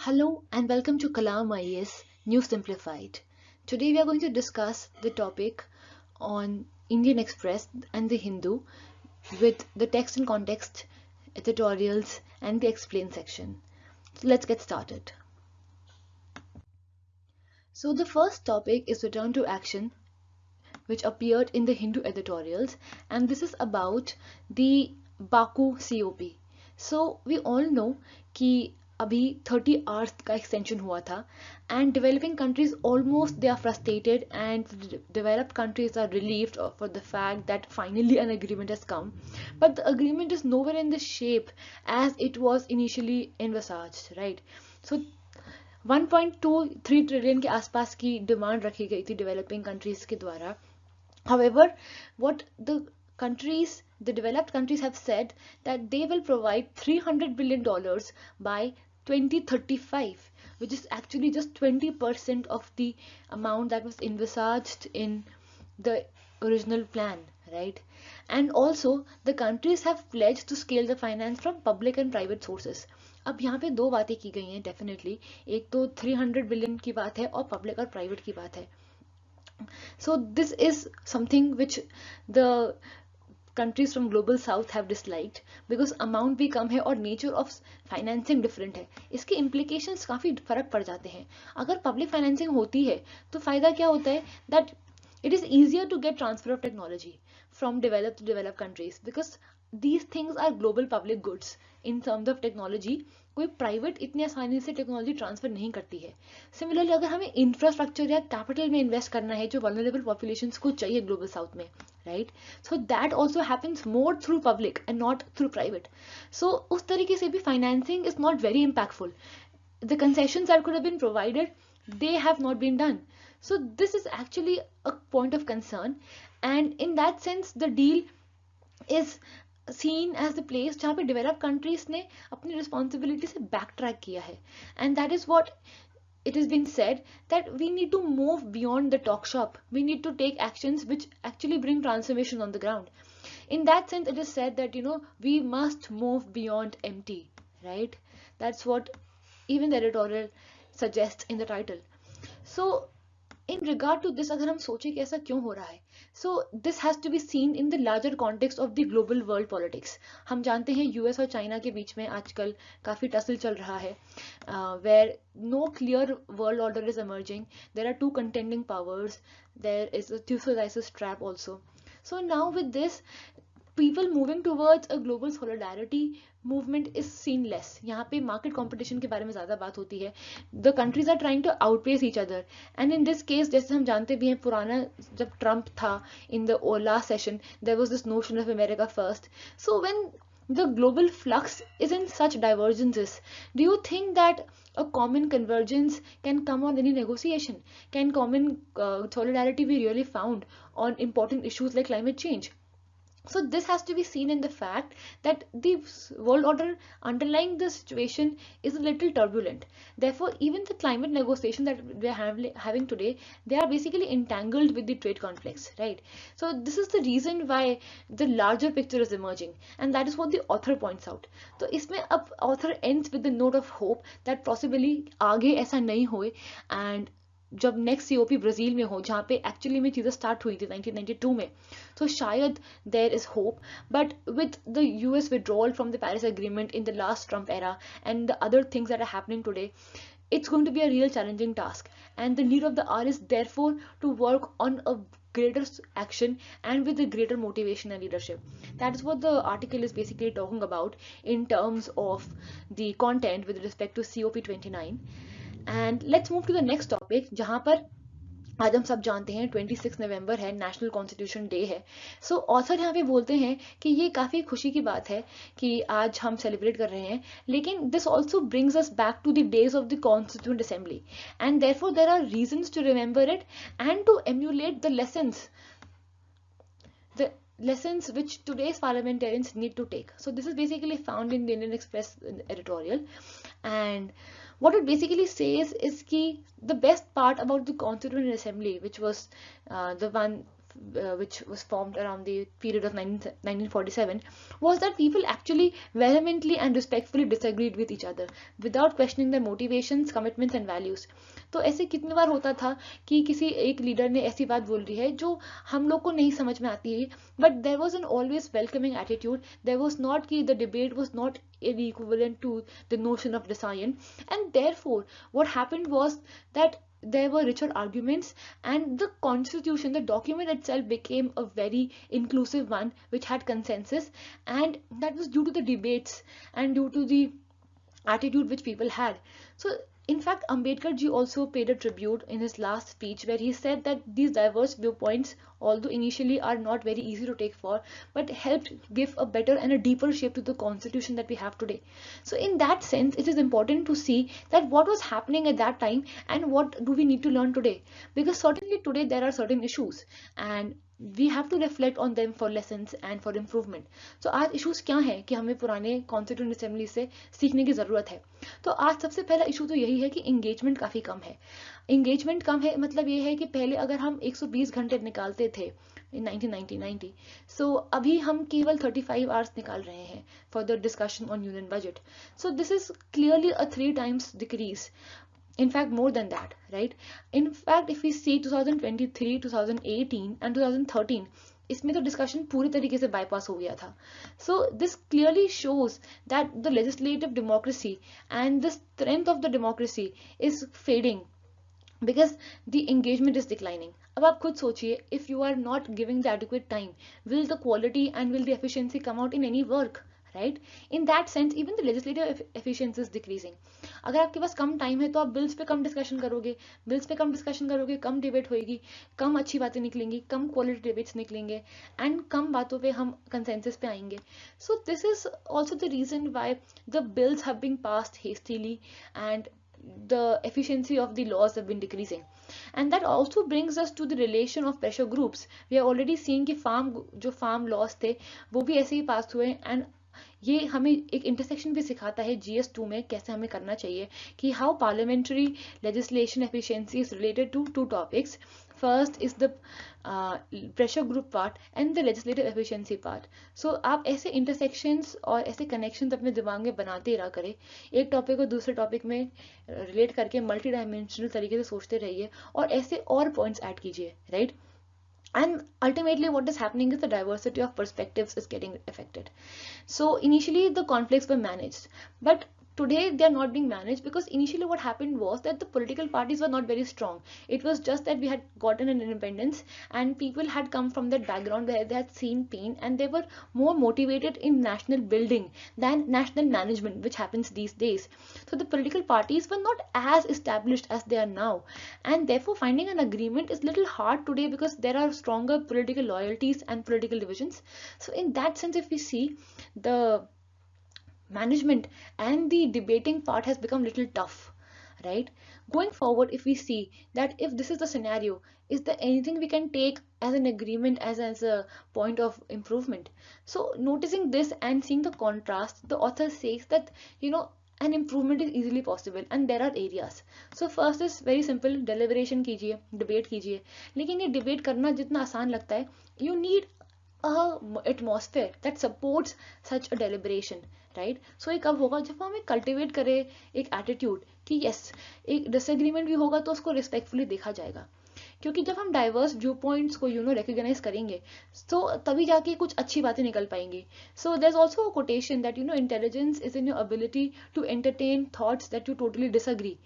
Hello and welcome to Kalam IAS New Simplified. Today we are going to discuss the topic on Indian Express and the Hindu with the text and context, editorials and the explain section. So let's get started. So the first topic is return to action, which appeared in the Hindu editorials, and this is about the Baku COP. So we all know कि अभी 30 hours का extension हुआ था and developing countries almost they are frustrated and developed countries are relieved for the fact that finally an agreement has come, but the agreement is nowhere in the shape as it was initially envisaged, right? So 1.23 trillion के आसपास की demand रखी गई थी developing countries के द्वारा. However, what the developed countries have said that they will provide $300 billion by 2035, which is actually just 20% of the amount that was envisaged in the original plan, right? And also, the countries have pledged to scale the finance from public and private sources. अब यहाँ पे दो बातें की गई हैं definitely. एक तो 300 बिलियन की बात है और पब्लिक और प्राइवेट की बात है. So this is something which the countries from global south have disliked because amount भी कम है और nature of financing different है. इसके implications काफी फर्क पड़ जाते हैं. अगर public financing होती है तो फायदा क्या होता है that it is easier to get transfer of technology from developed to developed countries because these things are global public goods. In terms of technology, कोई प्राइवेट इतनी आसानी से टेक्नोलॉजी ट्रांसफर नहीं करती है. सिमिलरली अगर हमें इंफ्रास्ट्रक्चर या कैपिटल में इन्वेस्ट करना है जो वल्नरेबल पॉपुलेशंस को चाहिए ग्लोबल साउथ में, right, so that also happens more through public and not through private. So उस तरीके से भी financing is not very impactful. The concessions that could have been provided they have not been done. So this is actually a point of concern, and in that sense the deal is seen as the place जहाँ पे developed countries ने अपनी responsibility से backtrack किया है, and that is what it has been said that we need to move beyond the talk shop. We need to take actions which actually bring transformation on the ground. In that sense, it is said that we must move beyond empty, right? That's what even the editorial suggests in the title. So in regard to this, अगर हम सोचें कि ऐसा क्यों हो रहा है, so this has to be seen in the larger context of the global world politics. हम जानते हैं यूएस और चाइना के बीच में आजकल काफी टसल चल रहा है, where no clear world order is emerging. There are two contending powers. There is a Thucydides trap also. So now with this, people moving towards a global solidarity movement is seen less. यहाँ पे market competition के बारे में ज़्यादा बात होती है. The countries are trying to outpace each other. And in this case, जैसे हम जानते भी हैं, पुराना जब ट्रम्प था in the last session, there was this notion of America first. So when the global flux is in such divergences, do you think that a common convergence can come on any negotiation? Can common solidarity be really found on important issues like climate change? So this has to be seen in the fact that the world order underlying the situation is a little turbulent. Therefore, even the climate negotiation that we are having today, they are basically entangled with the trade conflicts, right? So this is the reason why the larger picture is emerging, and that is what the author points out. So इसमें अब author ends with the note of hope that possibly आगे ऐसा नहीं होए, and जब next COP Brazil में हो जहाँ पे एक्चुअली में चीज़ें स्टार्ट हुई थी 1992 में, तो शायद there is hope. But with the US withdrawal from the Paris agreement in the last Trump era and the other things that are happening today, it's going to be a real challenging task, and the need of the hour is therefore to work on a greater action and with a greater motivation and leadership. That is what the article is basically talking about in terms of the content with respect to COP29. And let's move to the next topic, जहाँ पर आज हम सब जानते हैं 26 नवंबर है, national constitution day है. सो author यहाँ पे बोलते हैं कि ये काफ़ी खुशी की बात है कि आज हम सेलिब्रेट कर रहे हैं, लेकिन this also brings us back to the days of the constituent assembly, and therefore there are reasons to remember it and to emulate the lessons which today's parliamentarians need to take. So this is basically found in the Indian Express editorial, and what it basically says is कि the best part about the Constituent Assembly, which was the one which was formed around the period of 1947, was that people actually vehemently and respectfully disagreed with each other without questioning their motivations, commitments and values. तो ऐसे कितनी बार होता था कि किसी एक leader ने ऐसी बात बोल रही है जो हम लोग को नहीं समझ में आती है, but there was an always welcoming attitude. There was not कि the debate was not equivalent to the notion of design, and therefore what happened was that there were richer arguments, and the constitution, the document itself, became a very inclusive one which had consensus, and that was due to the debates and due to the attitude which people had. So in fact, Ambedkar ji also paid a tribute in his last speech, where he said that these diverse viewpoints, although initially are not very easy to take for, but helped give a better and a deeper shape to the constitution that we have today. So in that sense, it is important to see that what was happening at that time and what do we need to learn today, because certainly today there are certain issues and we have to reflect on them for lessons and for improvement. So आज issues क्या है कि हमें पुराने Constituent Assembly से सीखने की ज़रूरत है. तो आज सबसे पहला issue तो यही है कि engagement काफ़ी कम है. Engagement कम है मतलब ये है कि पहले अगर हम 120 घंटे निकालते थे in 1990, so अभी हम केवल 35 hours निकाल रहे हैं for the discussion on union budget. So this is clearly a 3 times decrease. In fact, more than that, right? In fact, if we see 2023, 2018 and 2013, इसमें तो discussion पूरी तरीके से bypass हो गया था. So this clearly shows that the legislative democracy and the strength of the democracy is fading because the engagement is declining. अब आप खुद सोचिए, if you are not giving the adequate time, will the quality and will the efficiency come out in any work? Right? In that sense, even the legislative efficiency is decreasing. अगर आपके पास कम time है तो आप bills पे कम discussion करोगे, कम debate होएगी, कम अच्छी बातें निकलेंगी, कम क्वालिटी डिबेट्स निकलेंगे एंड कम बातों पे हम कंसेंसस पे आएंगे. So this is also the reason why the bills have been passed hastily and the efficiency of the laws have been decreasing. And that also brings us to the relation of pressure groups. We are already seeing कि farm laws थे वो भी ऐसे ही पास हुए, and ये हमें एक intersection भी सिखाता है GS2 में कैसे हमें करना चाहिए कि how parliamentary legislation efficiency is related to 2 topics. First is the pressure group part and the legislative efficiency part. So आप ऐसे इंटरसेक्शंस और ऐसे कनेक्शंस अपने दिमाग में बनाते रहा करें, एक टॉपिक को दूसरे टॉपिक में रिलेट करके मल्टी डायमेंशनल तरीके से सोचते रहिए और ऐसे और पॉइंट्स ऐड कीजिए, right? And ultimately what is happening is the diversity of perspectives is getting affected. So initially the conflicts were managed, but today they are not being managed because initially what happened was that the political parties were not very strong. It was just that we had gotten an independence and people had come from that background where they had seen pain and they were more motivated in national building than national management, which happens these days. So the political parties were not as established as they are now, and therefore finding an agreement is little hard today because there are stronger political loyalties and political divisions. So in that sense, if we see, the management and the debating part has become little tough, right? Going forward, if we see that if this is the scenario, is there anything we can take as an agreement, as a point of improvement? So noticing this and seeing the contrast, the author says that an improvement is easily possible and there are areas. So first is very simple, deliberation कीजिए, debate कीजिए. लेकिन ये debate करना जितना आसान लगता है, you need a atmosphere that supports such a deliberation, right? So ये कब होगा? जब हमें cultivate करें एक attitude कि yes, एक disagreement भी होगा तो उसको respectfully देखा जाएगा, क्योंकि जब हम diverse viewpoints को recognize करेंगे तो तभी जाके कुछ अच्छी बातें निकल पाएंगी. So there's also a quotation that intelligence is in your ability to entertain thoughts that you totally disagree,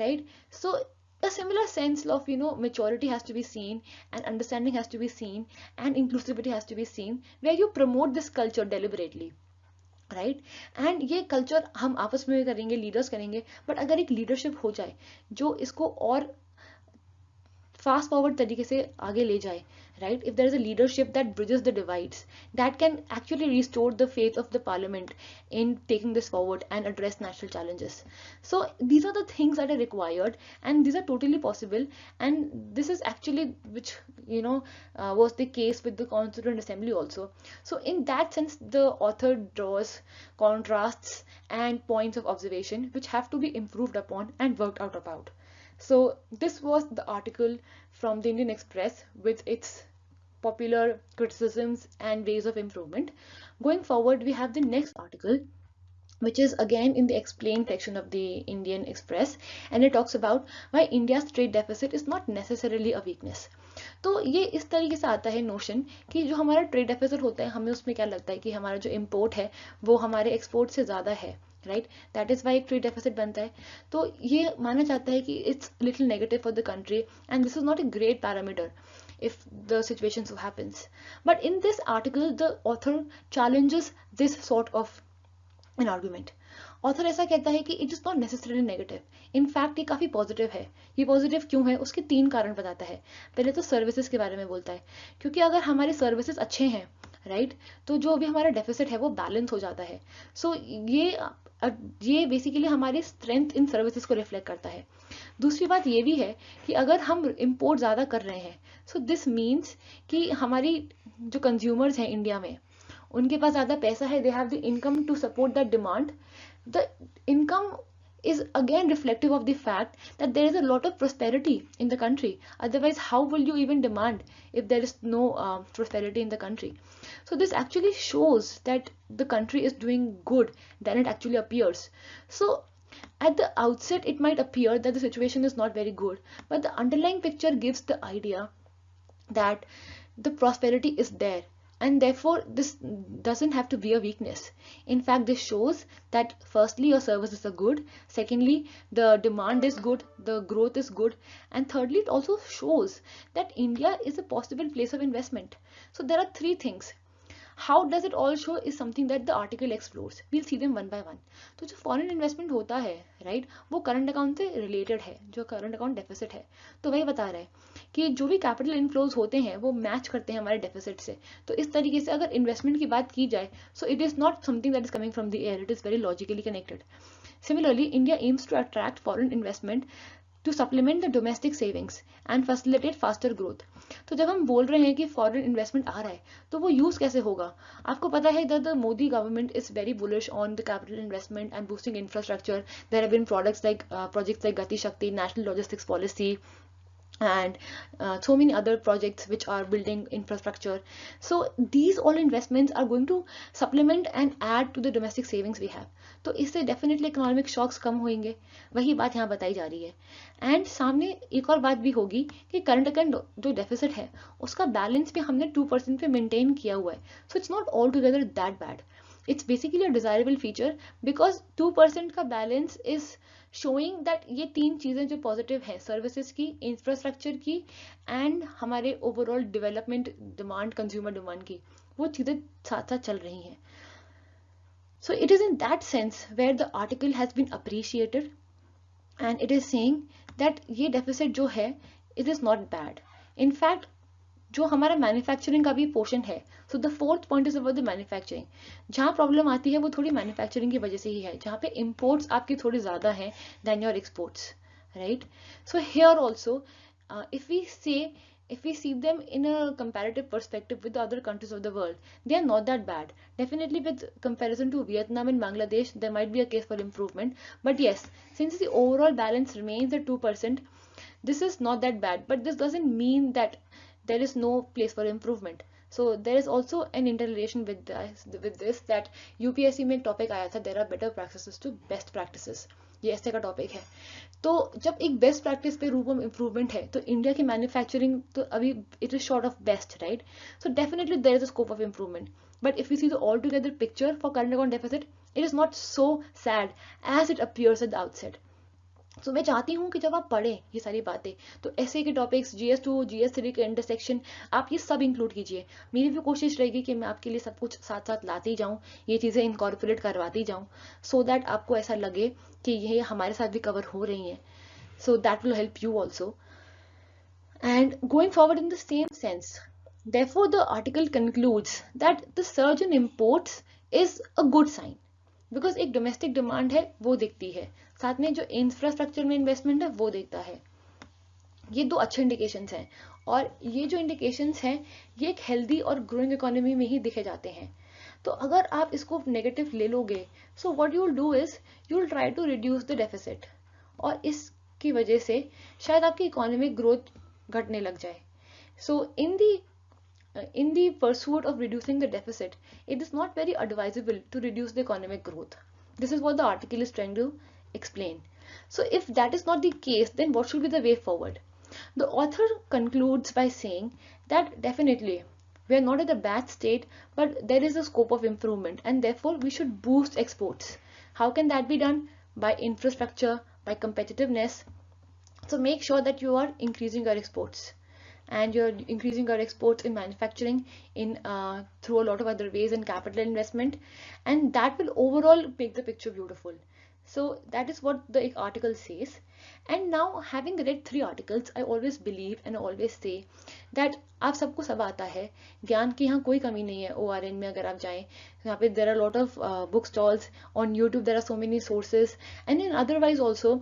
right? So a similar sense of maturity has to be seen, and understanding has to be seen, and inclusivity has to be seen, where you promote this culture deliberately, right? And ये culture हम आपस में करेंगे, leaders करेंगे, but अगर एक leadership हो जाए जो इसको और फास्ट फॉरवर्ड तरीके से आगे ले जाए, right? If there is a leadership that bridges the divides, that can actually restore the faith of the parliament in taking this forward and address national challenges. So these are the things that are required, and these are totally possible, and this is actually which was the case with the Constituent Assembly also. So in that sense, the author draws contrasts and points of observation which have to be improved upon and worked out about. So this was the article from the Indian Express with its popular criticisms and ways of improvement. Going forward, we have the next article, which is again in the explain section of the Indian Express, and it talks about why India's trade deficit is not necessarily a weakness. तो ये इस तरीके से आता है notion कि जो हमारा ट्रेड डेफिसिट होता है, हमें उसमें क्या लगता है कि हमारा जो इम्पोर्ट है वो हमारे एक्सपोर्ट से ज़्यादा है, राइट, दैट इज़ वाई एक ट्रेड डेफिसिट बनता है. तो ये माना जाता है कि it's little negative for the country and this is not a great parameter if the situation so happens. But in this article, the author challenges this sort of an argument. Author ऐसा कहता है कि it is not necessarily negative, in fact ये काफी positive है. ये positive क्यों है, उसके 3 कारण बताता है. पहले तो सर्विसेज के बारे में बोलता है, क्योंकि अगर हमारे सर्विसेज अच्छे हैं, राइट, तो जो भी हमारा डेफिसिट है वो बैलेंस हो जाता है. सो ये बेसिकली हमारी स्ट्रेंथ इन सर्विसेज को रिफ्लेक्ट करता है. दूसरी बात ये भी है कि अगर हम इम्पोर्ट ज़्यादा कर रहे हैं, सो दिस मीन्स कि हमारी जो कंज्यूमर्स हैं इंडिया में, उनके पास ज़्यादा पैसा है, they have the income to support that demand. The income is again reflective of the fact that there is a lot of prosperity in the country. Otherwise, how will you even demand if there is no prosperity in the country? So this actually shows that the country is doing good than it actually appears. So at the outset, it might appear that the situation is not very good, but the underlying picture gives the idea that the prosperity is there. And therefore, this doesn't have to be a weakness. In fact, this shows that firstly, your services are good. Secondly, the demand is good, the growth is good. And thirdly, it also shows that India is a possible place of investment. So there are 3 things. How does it all show is something that the article explores. We'll see them one by one. तो जो foreign investment होता है, right, वो current account से related है, जो current account deficit है. तो वही बता रहा है कि जो भी कैपिटल इनफ्लोज होते हैं वो मैच करते हैं हमारे डेफिसिट से. तो इस तरीके से अगर इन्वेस्टमेंट की बात की जाए, so it is not something that is coming from the air, it is very logically connected. Similarly, India aims to attract foreign investment to supplement the domestic savings and facilitate faster growth. तो जब हम बोल रहे हैं कि foreign investment आ रहा है, तो वो यूज कैसे होगा? आपको पता है that the Modi government is very bullish on the capital investment and boosting infrastructure. There have been projects like Gati Shakti, National Logistics Policy, and so many other projects which are building infrastructure. So these all investments are going to supplement and add to the domestic savings we have. तो इससे definitely economic shocks कम होंगे, वही बात यहाँ बताई जा रही है. एंड सामने एक और बात भी होगी कि करंट अकाउंट जो डेफिसिट है उसका बैलेंस भी हमने 2% पे मेंटेन किया हुआ है. So it's not all together that bad. It's basically a desirable feature because 2% का बैलेंस इज शोइंग दैट ये 3 चीजें जो पॉजिटिव हैं, सर्विसेज की, इंफ्रास्ट्रक्चर की एंड हमारे overall development demand, consumer demand की, वो चीजें साथ साथ चल रही हैं. So it is in that sense where the article has been appreciated and it is saying that ये deficit जो है it is not bad. In fact, जो हमारा मैन्युफैक्चरिंग का भी पोर्शन है, so the 4th point is about the manufacturing. जहाँ problem आती है वो थोड़ी मैन्युफैक्चरिंग की वजह से ही है, जहाँ पे इम्पोर्ट्स आपकी थोड़ी ज़्यादा हैं then your exports, right. So here also if we see them in a comparative perspective with the other countries of the world, they are not that bad. Definitely with comparison to Vietnam and Bangladesh, there might be a case for improvement. But yes, since the overall balance remains at 2%, this is not that bad. But this doesn't mean that there is no place for improvement. So there is also an interrelation with this that UPSC में एक topic आया था, there are better practices to best practices. ये ऐसे का topic है. तो जब एक बेस्ट प्रैक्टिस पे रूप में इम्प्रूवमेंट है, तो इंडिया की मैन्युफैक्चरिंग तो अभी it is short of best, right. So definitely there is a scope of improvement. But if you see the all together picture for current account deficit, it is not so sad as it appears at the outset. So मैं चाहती हूँ कि जब आप पढ़ें ये सारी बातें, तो ऐसे के टॉपिक्स, GS2, GS3 के इंटरसेक्शन, आप ये सब इंक्लूड कीजिए. मेरी भी कोशिश रहेगी कि मैं आपके लिए सब कुछ साथ साथ लाती जाऊँ, ये चीज़ें इनकॉर्पोरेट करवाती जाऊँ, सो दैट आपको ऐसा लगे कि ये हमारे साथ भी कवर हो रही हैं. So that will help you also. And going forward in the same sense, therefore the article concludes that the surge in imports is a good sign, because एक domestic demand है वो दिखती है, साथ में जो इंफ्रास्ट्रक्चर में इन्वेस्टमेंट है वो दिखता है. ये 2 अच्छे इंडिकेशंस हैं, और ये जो इंडिकेशंस हैं ये एक हेल्दी और ग्रोइंग इकोनॉमी में ही दिखे जाते हैं. तो अगर आप इसको नेगेटिव ले लोगे, so what you will do is you will try to reduce the deficit, और इस की वजह से शायद आपकी इकोनॉमिक ग्रोथ घटने लग जाए. सो इन दी in the pursuit of reducing the deficit, it is not very advisable to reduce the economic growth. This is what the article is trying to explain. So if that is not the case, then what should be the way forward? The author concludes by saying that definitely we are not at a bad state, but there is a scope of improvement, and therefore we should boost exports. How can that be done? By infrastructure, by competitiveness. So make sure that you are increasing your exports, and you're increasing your exports in manufacturing, in through a lot of other ways, in capital investment, and that will overall make the picture beautiful. So that is what the article says. And now, having read 3 articles, I always believe and always say that आप सबको सब आता है, ज्ञान की यहाँ कोई कमी नहीं है. ORN में अगर आप जाएं, यहाँ पे there are a lot of book stalls on YouTube. There are so many sources, and in otherwise also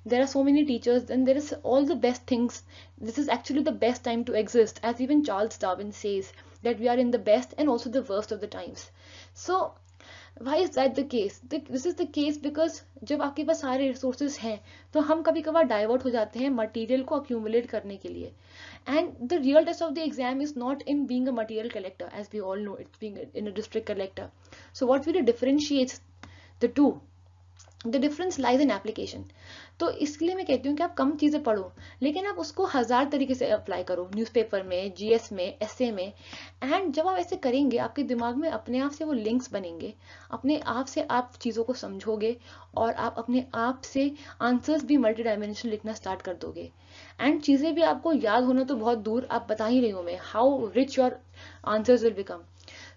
there are so many teachers, and there is all the best things. This is actually the best time to exist, as even Charles Darwin says that we are in the best and also the worst of the times. So why is that the case? This is the case because जब आपके पास सारे resources हैं, तो हम कभी कभार divert हो जाते हैं मटेरियल को accumulate करने के लिए. And the real test of the exam is not in being a material collector, as we all know, it's being in a district collector. So what really differentiates the two? The difference lies in application. तो इसलिए मैं कहती हूँ कि आप कम चीज़ें पढ़ो, लेकिन आप उसको 1000 तरीके से अप्लाई करो, न्यूज़पेपर में, जीएस में, एसए में. एंड जब आप ऐसे करेंगे, आपके दिमाग में अपने आप से वो लिंक्स बनेंगे, अपने आप से आप चीज़ों को समझोगे, और आप अपने आप से आंसर्स भी मल्टी डायमेंशनल लिखना स्टार्ट कर दोगे. एंड चीज़ें भी आपको याद होना तो बहुत दूर, आप बता ही रही हूँ मैं, how rich your answers will become.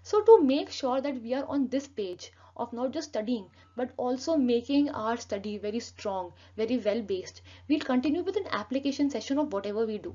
So to make sure that we are on this page of not just studying but also making our study very strong, very well based, we'll continue with an application session of whatever we do,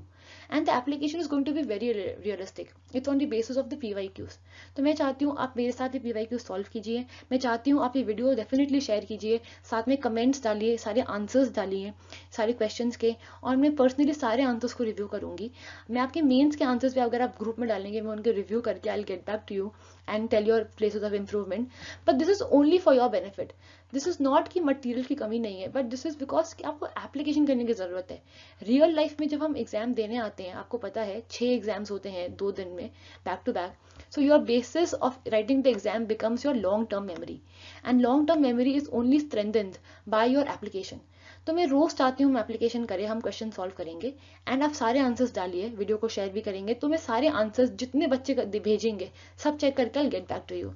and the application is going to be very realistic. It's on the basis of the PYQs. तो मैं चाहती हूँ आप मेरे साथ ये PYQ solve कीजिए. मैं चाहती हूँ आप ये वीडियो डेफिनेटली शेयर कीजिए, साथ में कमेंट्स डालिए, सारे आंसर्स डालिए सारे क्वेश्चंस के, और मैं पर्सनली सारे आंसर्स को रिव्यू करूंगी. मैं आपके मेंस के आंसर्स भी अगर आप ग्रुप में डालेंगे, मैं उनके रिव्यू करके I will get back to you and tell your places of improvement. But this is only for your benefit. This is not कि मटेरियल की कमी नहीं है, but this is because कि आपको एप्लीकेशन करने की ज़रूरत है. रियल लाइफ में जब हम एग्जाम देने आते हैं, आपको पता है 6 एग्जाम्स होते हैं 2 दिन में, back to back. So your basis of writing the exam becomes your long-term memory, and long-term memory is only strengthened by your application. तो मैं रोज चाहती हूँ हम एप्लीकेशन करें, हम क्वेश्चन सॉल्व करेंगे, एंड आप सारे आंसर्स डालिए, वीडियो को शेयर भी करेंगे, तो मैं सारे आंसर्स जितने बच्चे भेजेंगे सब चेक करके I get back to you.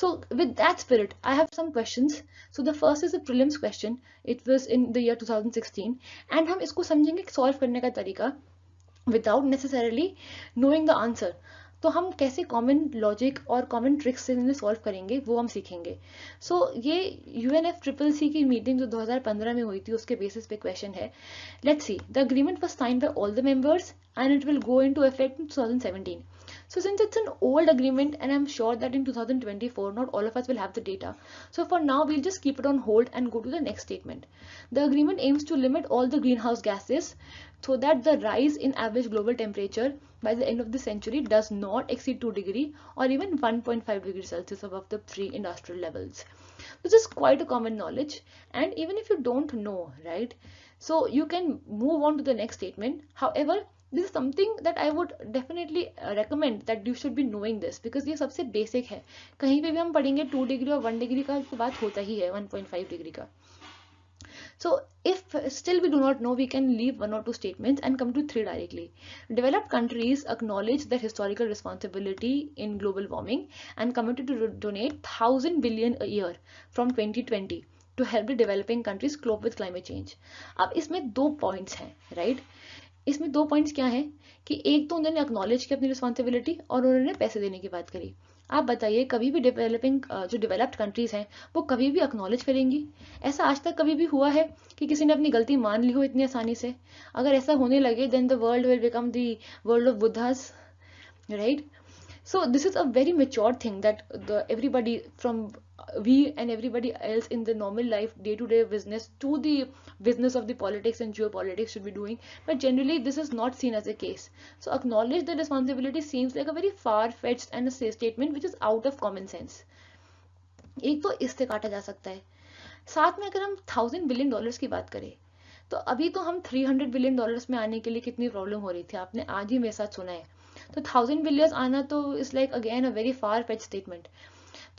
So with that spirit, I have some questions. So the first is a prelims question. It was in the year 2016, and हम इसको समझेंगे सॉल्व करने का तरीका without necessarily knowing the answer. तो हम कैसे common logic और कॉमन ट्रिक्स से इन्हें सॉल्व करेंगे वो हम सीखेंगे. सो ये UNFCCC की मीटिंग जो 2015 में हुई थी उसके बेसिस पे क्वेश्चन है. Let's see. The agreement was signed by all the members and it will go into effect in 2017. So since it's an old agreement, and I'm sure that in 2024 not all of us will have the data, so for now we'll just keep it on hold and go to the next statement. The agreement aims to limit all the greenhouse gases so that the rise in average global temperature by the end of the century does not exceed 2 degrees or even 1.5 degrees Celsius above the pre-industrial levels. This is quite a common knowledge, and even if you don't know, right, so you can move on to the next statement. However, this is something that I would definitely recommend that you should be knowing this, because ये सबसे basic है. कहीं पे भी हम पढ़ेंगे 2 degree और 1 degree का तो बात होता ही है, 1.5 डिग्री का. So if still we do not know, we can leave 1 or 2 statements and come to 3 directly. Developed countries acknowledge their historical responsibility in global warming and committed to donate 1,000 billion a year from 2020 to help the developing countries cope with climate change. अब इसमें 2 points हैं, right? इसमें 2 points क्या हैं कि एक तो उन्होंने एक्नॉलेज की अपनी रिस्पॉन्सिबिलिटी और उन्होंने पैसे देने की बात करी. आप बताइए, कभी भी जो डेवलप्ड कंट्रीज हैं वो कभी भी एक्नॉलेज करेंगी? ऐसा आज तक कभी भी हुआ है कि किसी ने अपनी गलती मान ली हो इतनी आसानी से? अगर ऐसा होने लगे then the world will become the world of Buddhas, right? So this is a very mature thing that everybody from we and everybody else in the normal life, day-to-day business to the business of the politics and geopolitics should be doing, but generally this is not seen as a case. So acknowledge the responsibility seems like a very far-fetched and a statement which is out of common sense. एक तो इससे काटा जा सकता है. साथ में अगर हम $1,000 billion की बात करें, तो अभी तो हम $300 billion में आने के लिए कितनी प्रॉब्लम हो रही थी, आपने आज ही मेरे साथ सुना है. तो 1000 विलियर्स आना तो is like again a very far fetch statement.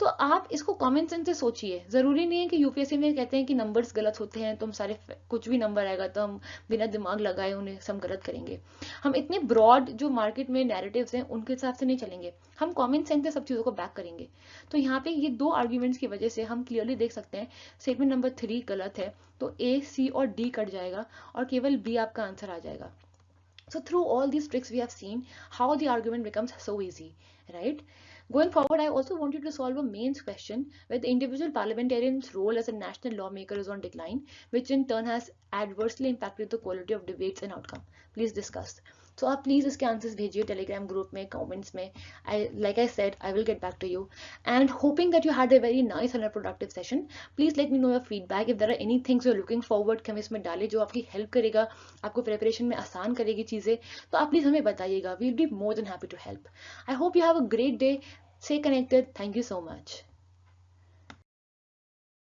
तो आप इसको कॉमन सेंस से सोचिए, जरूरी नहीं है कि यूपीएससी में कहते हैं कि नंबर्स गलत होते हैं तो हम सारे कुछ भी नंबर आएगा तो हम बिना दिमाग लगाए उन्हें हम गलत करेंगे। हम इतने ब्रॉड जो मार्केट में नैरेटिव्स हैं उनके हिसाब से नहीं चलेंगे, हम कॉमन सेंस से सब चीज़ों को बैक करेंगे। तो यहाँ पे ये दो आर्ग्यूमेंट्स की वजह से हम क्लियरली देख सकते हैं स्टेटमेंट नंबर 3 गलत है, तो ए, सी और डी कट जाएगा और केवल बी आपका आंसर आ जाएगा। So through all these tricks, we have seen how the argument becomes so easy, right? Going forward, I also want you to solve a mains question where the individual parliamentarian's role as a national lawmaker is on decline, which in turn has adversely impacted the quality of debates and outcome. Please discuss. So आप please इसके answers भेजिए Telegram group में, comments में। like I said, I will get back to you. And hoping that you had a very nice and a productive session. Please let me know your feedback. If there are any things you're looking forward कि हम इसमें डालें जो आपकी help करेगा, आपको preparation में आसान करेगी चीज़ें, तो आप प्लीज़ हमें बताइएगा. We'll be more than happy to help. I hope you have a great day. Stay connected. Thank you so much.